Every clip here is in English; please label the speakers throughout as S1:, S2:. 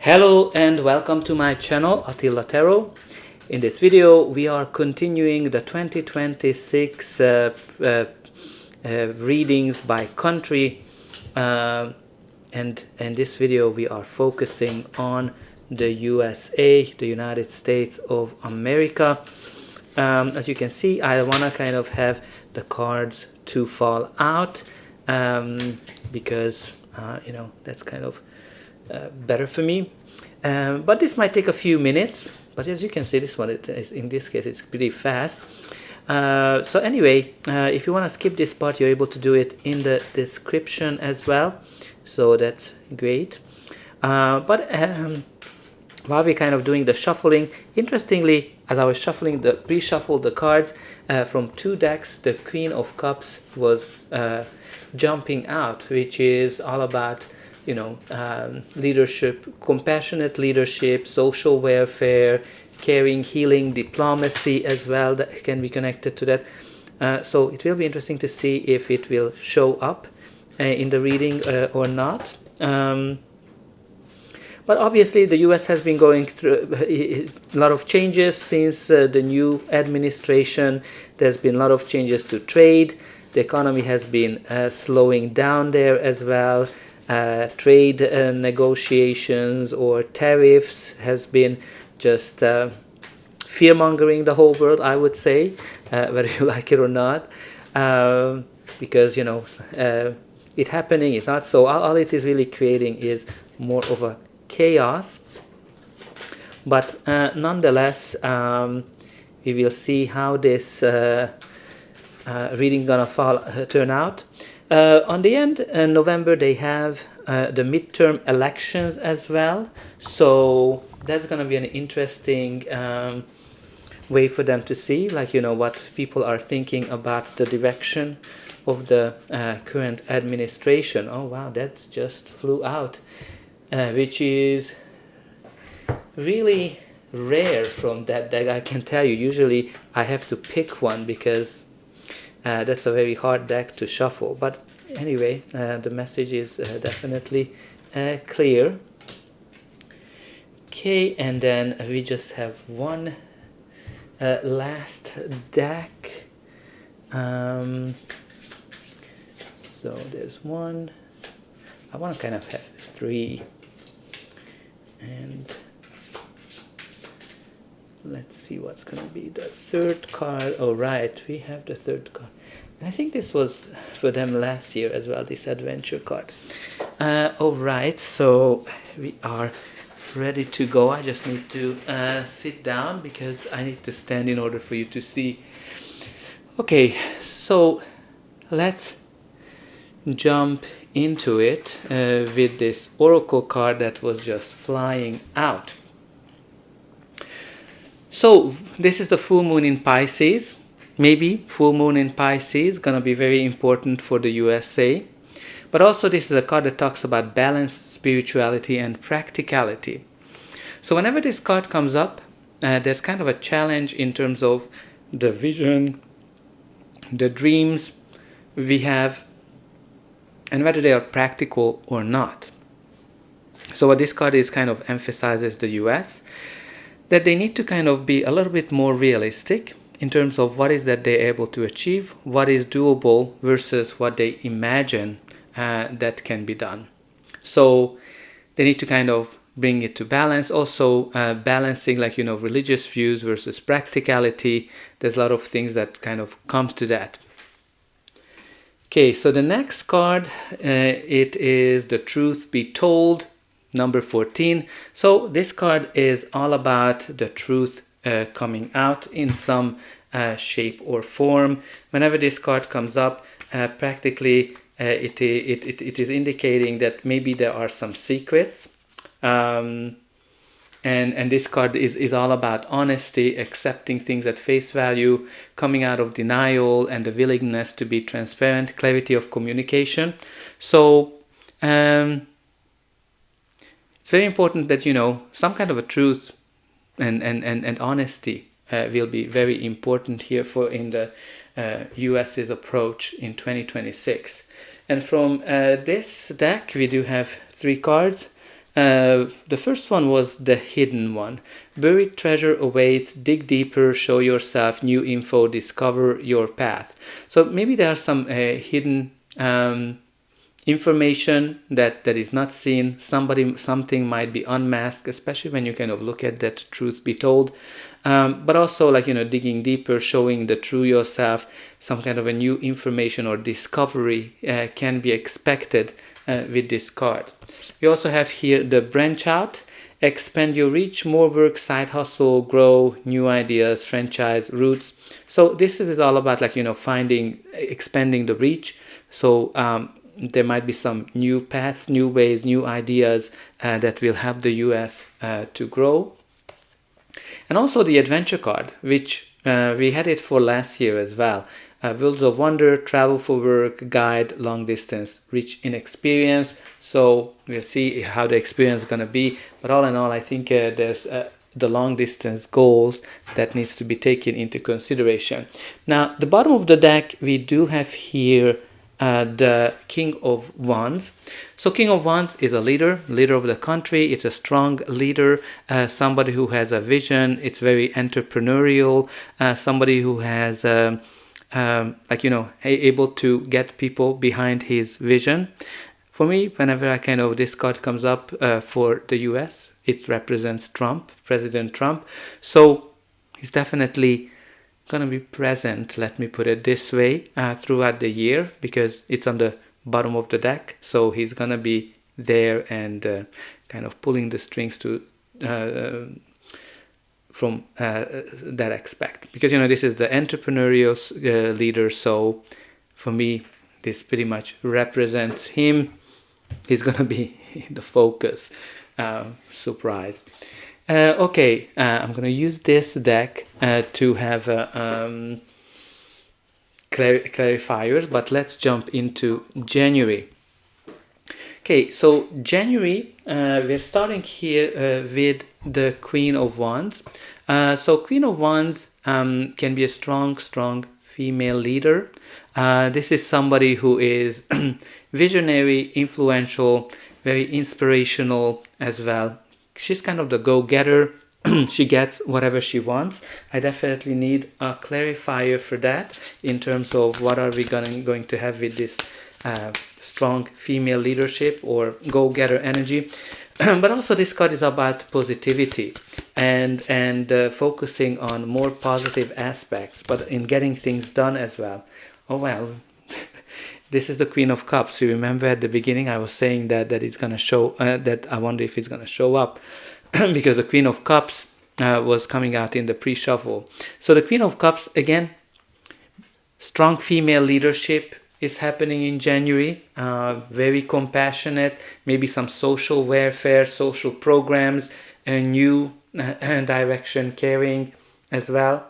S1: Hello and welcome to my channel Attila Tarot. In this video we are continuing the 2026 readings by country, and in this video we are focusing on the USA, the United States of America. As you can see, I want to kind of have the cards to fall out because that's kind of better for me, but this might take a few minutes. But as you can see, this one in this case it's pretty fast. So anyway, if you want to skip this part, you're able to do it in the description as well, so that's great. But while we're kind of doing the shuffling, interestingly, as I was shuffling pre-shuffled the cards from two decks, the Queen of Cups was jumping out, which is all about leadership, compassionate leadership, social welfare, caring, healing, diplomacy as well, that can be connected to that. So it will be interesting to see if it will show up in the reading or not. But obviously the US has been going through a lot of changes since the new administration. There's been a lot of changes to trade. The economy has been slowing down there as well. Trade negotiations or tariffs has been just fear-mongering the whole world, I would say, whether you like it or not, because it happening, it's not. So all it is really creating is more of a chaos. But nonetheless, we will see how this reading gonna turn out. On the end, in November, they have the midterm elections as well. So that's going to be an interesting way for them to see, what people are thinking about the direction of the current administration. Oh, wow, that just flew out, which is really rare from that deck, I can tell you. Usually I have to pick one because that's a very hard deck to shuffle. But anyway, the message is definitely clear. Okay, and then we just have one last deck. So there's one. I want to kind of have three. And let's see what's going to be the third card. Oh, right, we have the third card. And I think this was for them last year as well, this adventure card. All right, so we are ready to go. I just need to sit down because I need to stand in order for you to see. Okay, so let's jump into it with this oracle card that was just flying out. So this is the full moon in Pisces. Maybe full moon in Pisces gonna be very important for the USA. But also this is a card that talks about balance, spirituality, and practicality. So whenever this card comes up, there's kind of a challenge in terms of the vision, the dreams we have, and whether they are practical or not. So what this card is kind of emphasizes the US, that they need to kind of be a little bit more realistic in terms of what is that they're able to achieve, what is doable versus what they imagine that can be done. So they need to kind of bring it to balance. Also balancing religious views versus practicality. There's a lot of things that kind of comes to that. Okay, so the next card, it is the Truth Be Told, number 14. So this card is all about the truth coming out in some shape or form. Whenever this card comes up, practically it is indicating that maybe there are some secrets. And this card is all about honesty, accepting things at face value, coming out of denial, and the willingness to be transparent, clarity of communication. So it's very important that some kind of a truth and honesty will be very important here in the US's approach in 2026. And from this deck we do have three cards. The first one was the hidden one. Buried treasure awaits, dig deeper, show yourself, new info, discover your path. So maybe there are some hidden information that is not seen. Something might be unmasked, especially when you kind of look at that truth be told. But also, like, digging deeper, showing the true yourself, some kind of a new information or discovery can be expected with this card. We also have here the branch out, expand your reach, more work, side hustle, grow, new ideas, franchise, roots. So this is all about, like, expanding the reach. So there might be some new paths, new ways, new ideas that will help the US to grow. And also the adventure card, which we had it for last year as well. Wheels of Wonder, travel for work, guide, long distance, rich in experience. So we'll see how the experience is going to be. But all in all, I think there's the long distance goals that needs to be taken into consideration. Now, the bottom of the deck, we do have here the King of Wands. So King of Wands is a leader of the country. It's a strong leader, somebody who has a vision. It's very entrepreneurial, somebody who has able to get people behind his vision. For me, whenever this card comes up for the US, it represents Trump, President Trump. So he's definitely going to be present, let me put it this way, throughout the year, because it's on the bottom of the deck. So he's going to be there and kind of pulling the strings to from that aspect, because this is the entrepreneurial leader. So for me, this pretty much represents him. He's gonna be the focus. Surprise. Okay, I'm gonna use this deck to have clarifiers, but let's jump into January. Okay, so January, we're starting here with the Queen of Wands. So Queen of Wands can be a strong female leader. This is somebody who is visionary, influential, very inspirational as well. She's kind of the go-getter. She gets whatever she wants. I definitely need a clarifier for that in terms of what are we going to have with this strong female leadership or go-getter energy. But also this card is about positivity and focusing on more positive aspects, but in getting things done as well. Oh well, this is the Queen of Cups. You remember at the beginning I was saying that it's gonna show, that I wonder if it's gonna show up because the Queen of Cups was coming out in the pre-shuffle. So the Queen of Cups, again, strong female leadership is happening in January. Very compassionate, maybe some social welfare, social programs, a new direction carrying as well.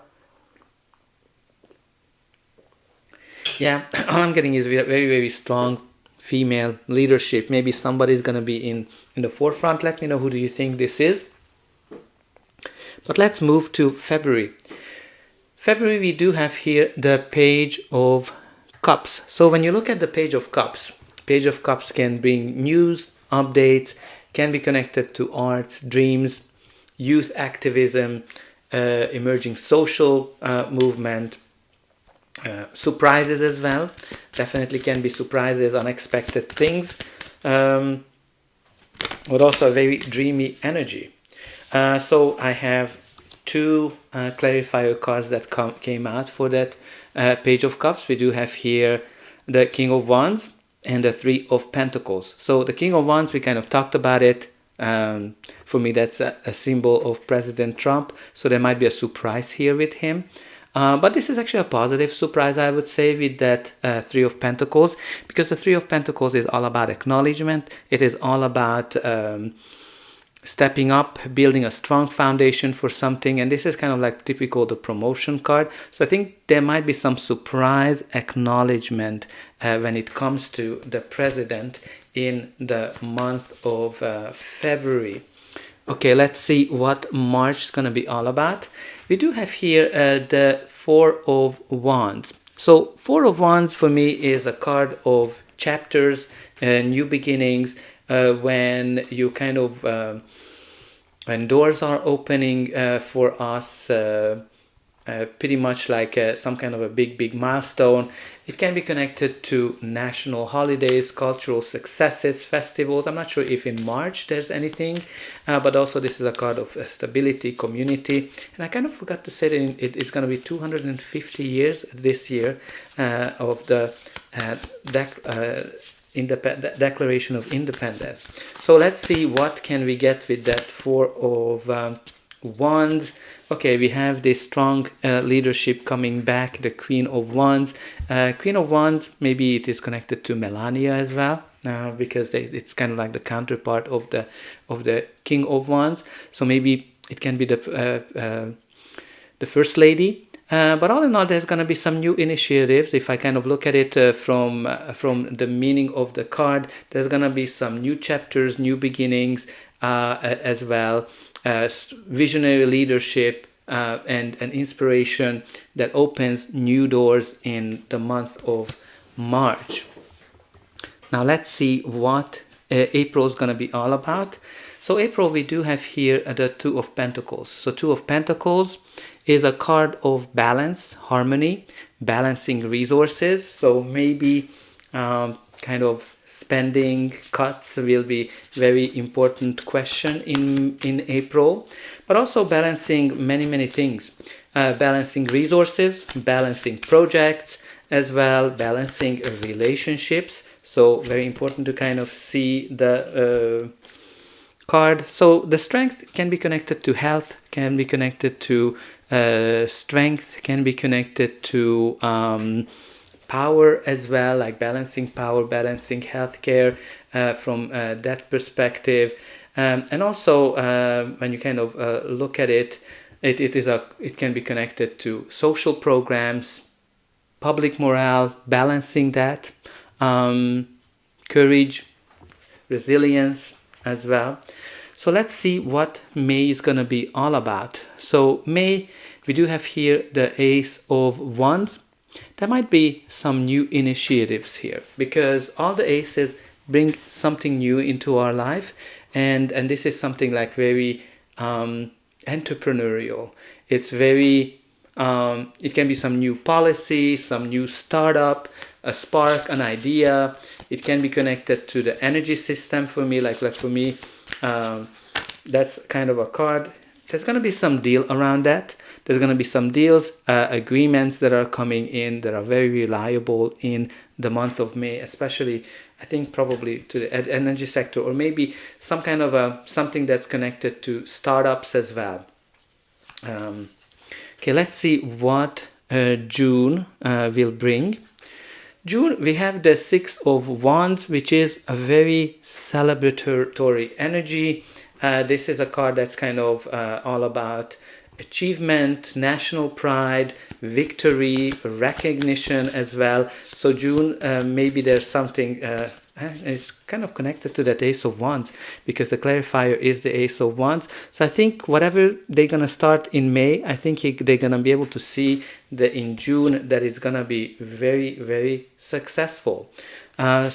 S1: Yeah, all I'm getting is very strong female leadership. Maybe somebody's going to be in the forefront. Let me know who do you think this is. But let's move to February. February, we do have here the Page of Cups. So when you look at the Page of Cups can bring news, updates, can be connected to arts, dreams, youth activism, emerging social movement, surprises as well. Definitely can be surprises, unexpected things, but also a very dreamy energy. So I have two clarifier cards that came out for that Page of Cups. We do have here the King of Wands and the Three of Pentacles. So the King of Wands, we kind of talked about it. For me, that's a symbol of President Trump. So there might be a surprise here with him. But this is actually a positive surprise, I would say, with that Three of Pentacles, because the Three of Pentacles is all about acknowledgement. It is all about stepping up, building a strong foundation for something, and this is kind of like typical the promotion card. So I think there might be some surprise acknowledgement when it comes to the president in the month of February. Okay, let's see what March is going to be all about. We do have here the Four of Wands. So Four of Wands for me is a card of chapters, new beginnings, when you kind of when doors are opening for us, pretty much like some kind of a big milestone. It can be connected to national holidays, cultural successes, festivals. I'm not sure if in March there's anything, but also this is a card of stability, community. And I kind of forgot to say that it's going to be 250 years this year of the Declaration of Independence. So let's see what can we get with that Four of Wands. Okay, we have this strong leadership coming back, the Queen of Wands. Queen of Wands, maybe it is connected to Melania as well, because it's kind of like the counterpart of the King of Wands. So maybe it can be the First Lady. But all in all, there's going to be some new initiatives. If I kind of look at it from the meaning of the card, there's going to be some new chapters, new beginnings as well. Visionary leadership and an inspiration that opens new doors in the month of March. Now let's see what April is going to be all about. So April, we do have here the Two of Pentacles. So Two of Pentacles is a card of balance, harmony, balancing resources. So maybe kind of spending cuts will be very important question in April, but also balancing many things, balancing resources, balancing projects as well, balancing relationships. So very important to kind of see the card. So the strength can be connected to health, can be connected to strength, can be connected to power as well, like balancing power, balancing healthcare from that perspective. And also when you kind of look at it, it can be connected to social programs, public morale, balancing that, courage, resilience as well. So let's see what May is going to be all about. So May, we do have here the Ace of Wands. There might be some new initiatives here because all the aces bring something new into our life, and this is something like very entrepreneurial. It's very it can be some new policy, some new startup, a spark, an idea. It can be connected to the energy system for me, like for me, that's kind of a card. There's going to be some deal around that. There's going to be some deals, agreements that are coming in that are very reliable in the month of May, especially I think probably to the energy sector, or maybe some kind of something that's connected to startups as well. Okay, let's see what June will bring. June, we have the Six of Wands, which is a very celebratory energy. This is a card that's kind of all about achievement, national pride, victory, recognition as well. So June, maybe there's something, it's kind of connected to that Ace of Wands because the clarifier is the Ace of Wands. So I think whatever they're going to start in May, I think they're going to be able to see that in June that it's going to be very successful. Now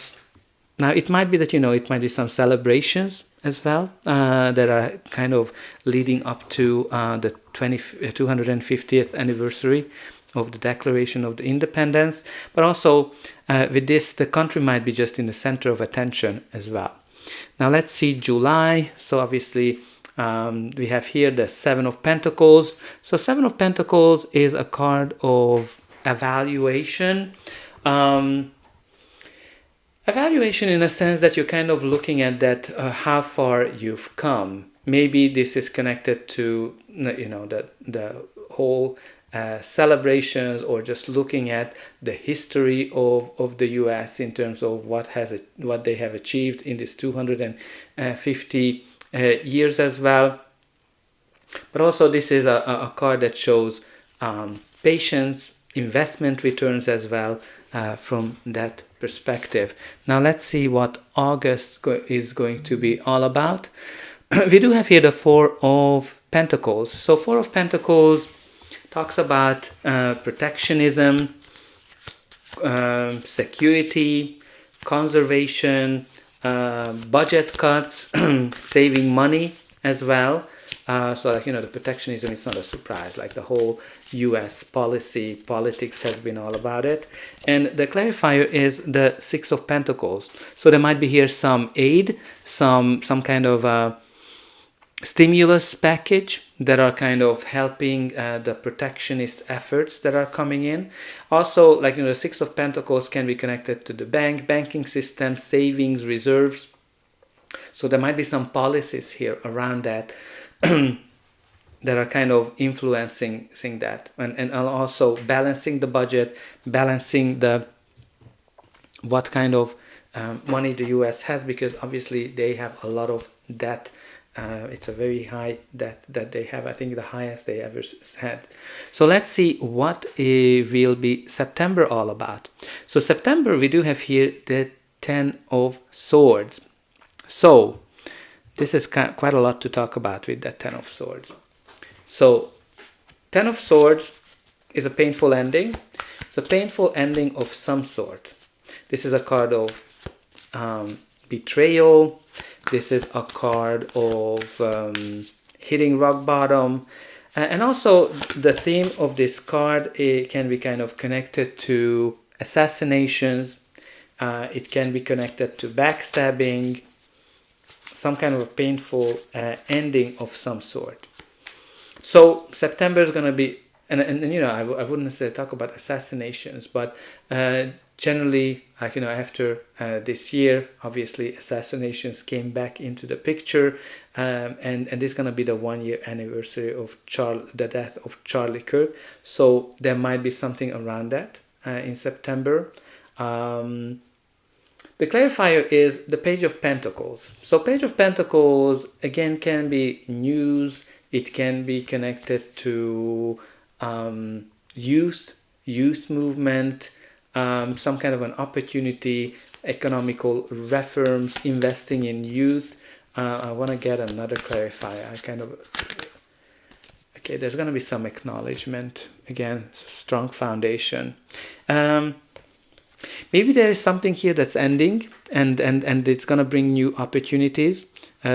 S1: it might be that, it might be some celebrations as well that are kind of leading up to the 250th anniversary of the Declaration of the Independence, but also with this the country might be just in the center of attention as well. Now let's see July. So obviously we have here the Seven of Pentacles. So Seven of Pentacles is a card of evaluation. Evaluation in a sense that you're kind of looking at that how far you've come. Maybe this is connected to the whole celebrations, or just looking at the history of the US in terms of what they have achieved in this 250 years as well. But also this is a card that shows patience, investment returns as well from that perspective. Now let's see what August is going to be all about. We do have here the Four of Pentacles. So Four of Pentacles talks about protectionism, security, conservation, budget cuts, saving money as well. So like, the protectionism is not a surprise. Like the whole US politics has been all about it. And the clarifier is the Six of Pentacles. So there might be here some aid, some kind of stimulus package that are kind of helping the protectionist efforts that are coming in. Also, like, the Six of Pentacles can be connected to the banking system, savings, reserves. So there might be some policies here around that that are kind of influencing that, and also balancing the budget, balancing what kind of money the US has, because obviously they have a lot of debt. It's a very high debt that they have. I think the highest they ever had. So let's see what will be September all about. So September, we do have here the Ten of Swords. So this is quite a lot to talk about with that Ten of Swords. So Ten of Swords is a painful ending. It's a painful ending of some sort. This is a card of betrayal. This is a card of hitting rock bottom. And also the theme of this card, it can be kind of connected to assassinations. It can be connected to backstabbing, some kind of a painful ending of some sort. So September is going to be, and I wouldn't necessarily talk about assassinations, but generally, after this year, obviously assassinations came back into the picture, and this is going to be the 1-year anniversary of the death of Charlie Kirk. So there might be something around that in September. The clarifier is the Page of Pentacles. So Page of Pentacles, again, can be news. It can be connected to youth movement, some kind of an opportunity, economical reforms, investing in youth. I want to get another clarifier. Okay, there's going to be some acknowledgement. Again, strong foundation. Maybe there is something here that's ending, and it's going to bring new opportunities,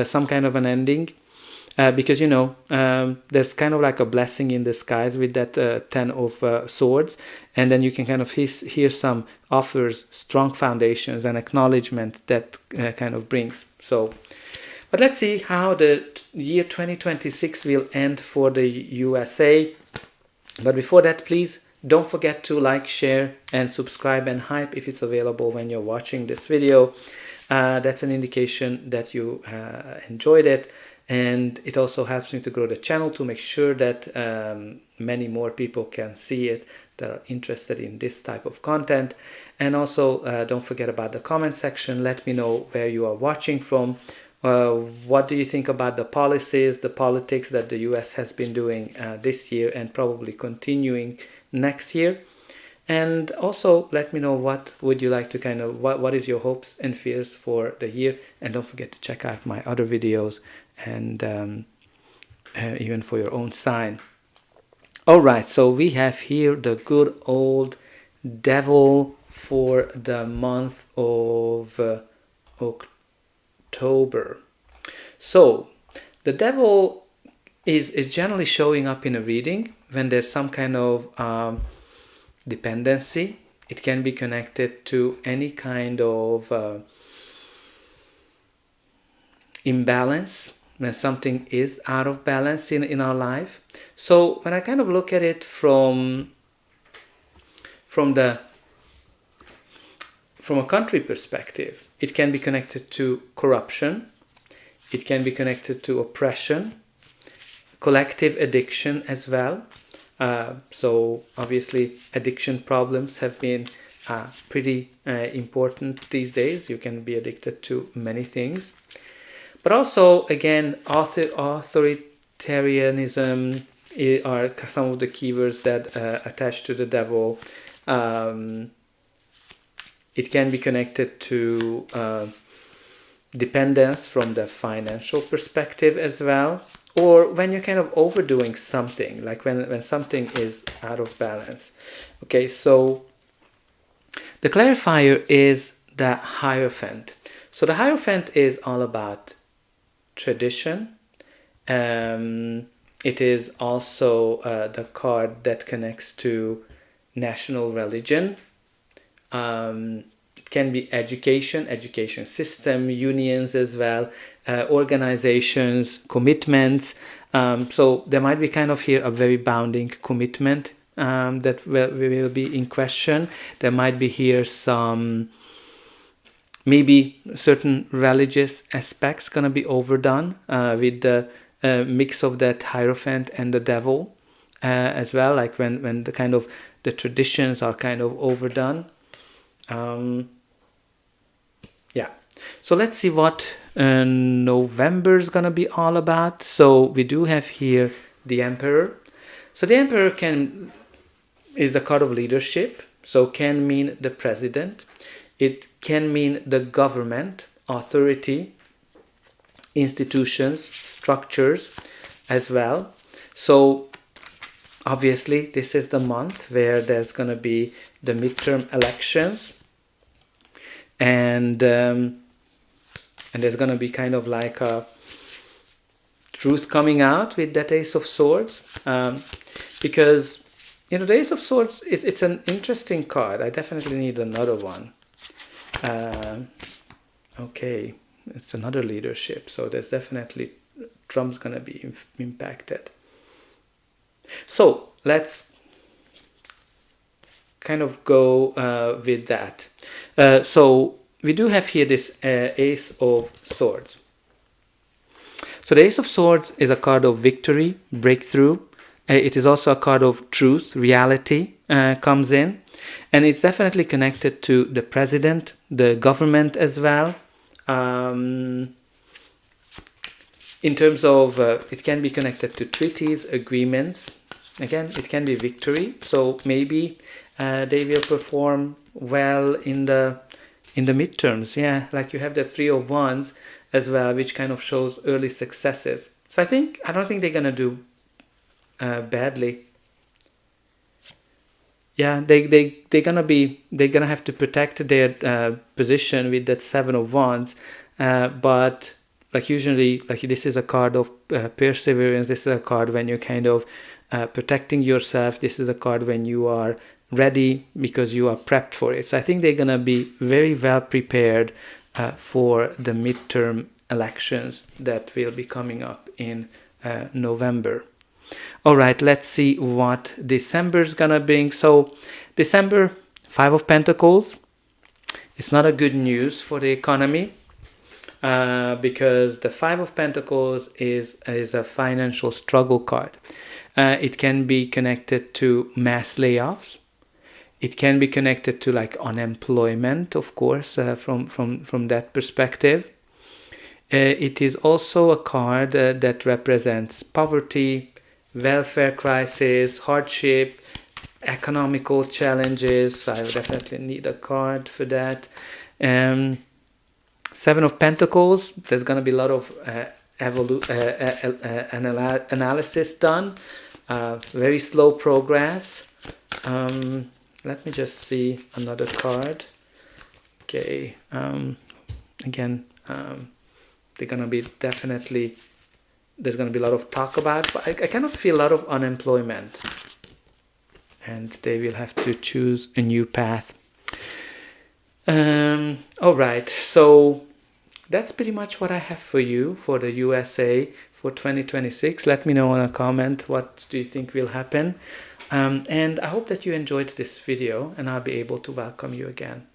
S1: some kind of an ending. Because there's kind of like a blessing in disguise with that Ten of Swords, and then you can kind of hear some offers, strong foundations, and acknowledgement that kind of brings. So, but let's see how the year 2026 will end for the USA. But before that, please don't forget to like, share, and subscribe and hype if it's available when you're watching this video. That's an indication that you enjoyed it. And it also helps me to grow the channel, to make sure that many more people can see it that are interested in this type of content. And also don't forget about the comment section. Let me know where you are watching from. What do you think about the policies, the politics that the US has been doing this year and probably continuing next year? And also let me know what would you like to what is your hopes and fears for the year. And don't forget to check out my other videos, and even for your own sign. All right, so we have here the good old devil for the month of October. So the devil is generally showing up in a reading when there's some kind of dependency. It can be connected to any kind of imbalance, when something is out of balance in our life. So when I kind of look at it from a country perspective, it can be connected to corruption, it can be connected to oppression, collective addiction as well. So obviously addiction problems have been pretty important these days. You can be addicted to many things. But also, again, authoritarianism are some of the keywords that attach to the devil. It can be connected to dependence from the financial perspective as well. Or when you're kind of overdoing something, like when something is out of balance. Okay, so the clarifier is the Hierophant. So the Hierophant is all about tradition. It is also the card that connects to national religion. It can be education system, unions as well, organizations, commitments. So there might be kind of here a very bounding commitment that will be in question. There might be here some, maybe certain religious aspects gonna be overdone with the mix of that Hierophant and the devil as well, like when the kind of the traditions are kind of overdone. Yeah, so let's see what November is gonna be all about. So we do have here the Emperor. So the Emperor is the card of leadership, so can mean the president. It can mean the government, authority, institutions, structures as well. So obviously this is the month where there's going to be the midterm elections, and there's going to be kind of like a truth coming out with that Ace of Swords, because the Ace of Swords it's an interesting card. I definitely need another one. Okay, it's another leadership, so there's definitely Trump's gonna be impacted. So let's kind of go with that. So we do have here this Ace of Swords. So the Ace of Swords is a card of victory, breakthrough. It is also a card of truth, reality comes in. And it's definitely connected to the president, the government as well. In terms of, it can be connected to treaties, agreements. Again, it can be victory. So maybe they will perform well in the midterms. Yeah, like you have the Three of Wands as well, which kind of shows early successes. So I don't think they're gonna do badly. Yeah, they're gonna have to protect their position with that Seven of Wands, but like usually, like this is a card of perseverance. This is a card when you're kind of protecting yourself. This is a card when you are ready because you are prepped for it. So I think they're gonna be very well prepared for the midterm elections that will be coming up in November. All right, let's see what December is gonna bring. So December, Five of Pentacles. It's not a good news for the economy because the Five of Pentacles is a financial struggle card. It can be connected to mass layoffs. It can be connected to like unemployment, of course, from that perspective. It is also a card that represents poverty, welfare crisis, hardship, economical challenges. So I would definitely need a card for that. Seven of Pentacles, there's going to be a lot of analysis done. Very slow progress. Let me just see another card. Okay. Again, they're going to be definitely... There's going to be a lot of talk about, but I kind of feel a lot of unemployment. And they will have to choose a new path. All right, so that's pretty much what I have for you for the USA for 2026. Let me know in a comment what do you think will happen. And I hope that you enjoyed this video and I'll be able to welcome you again.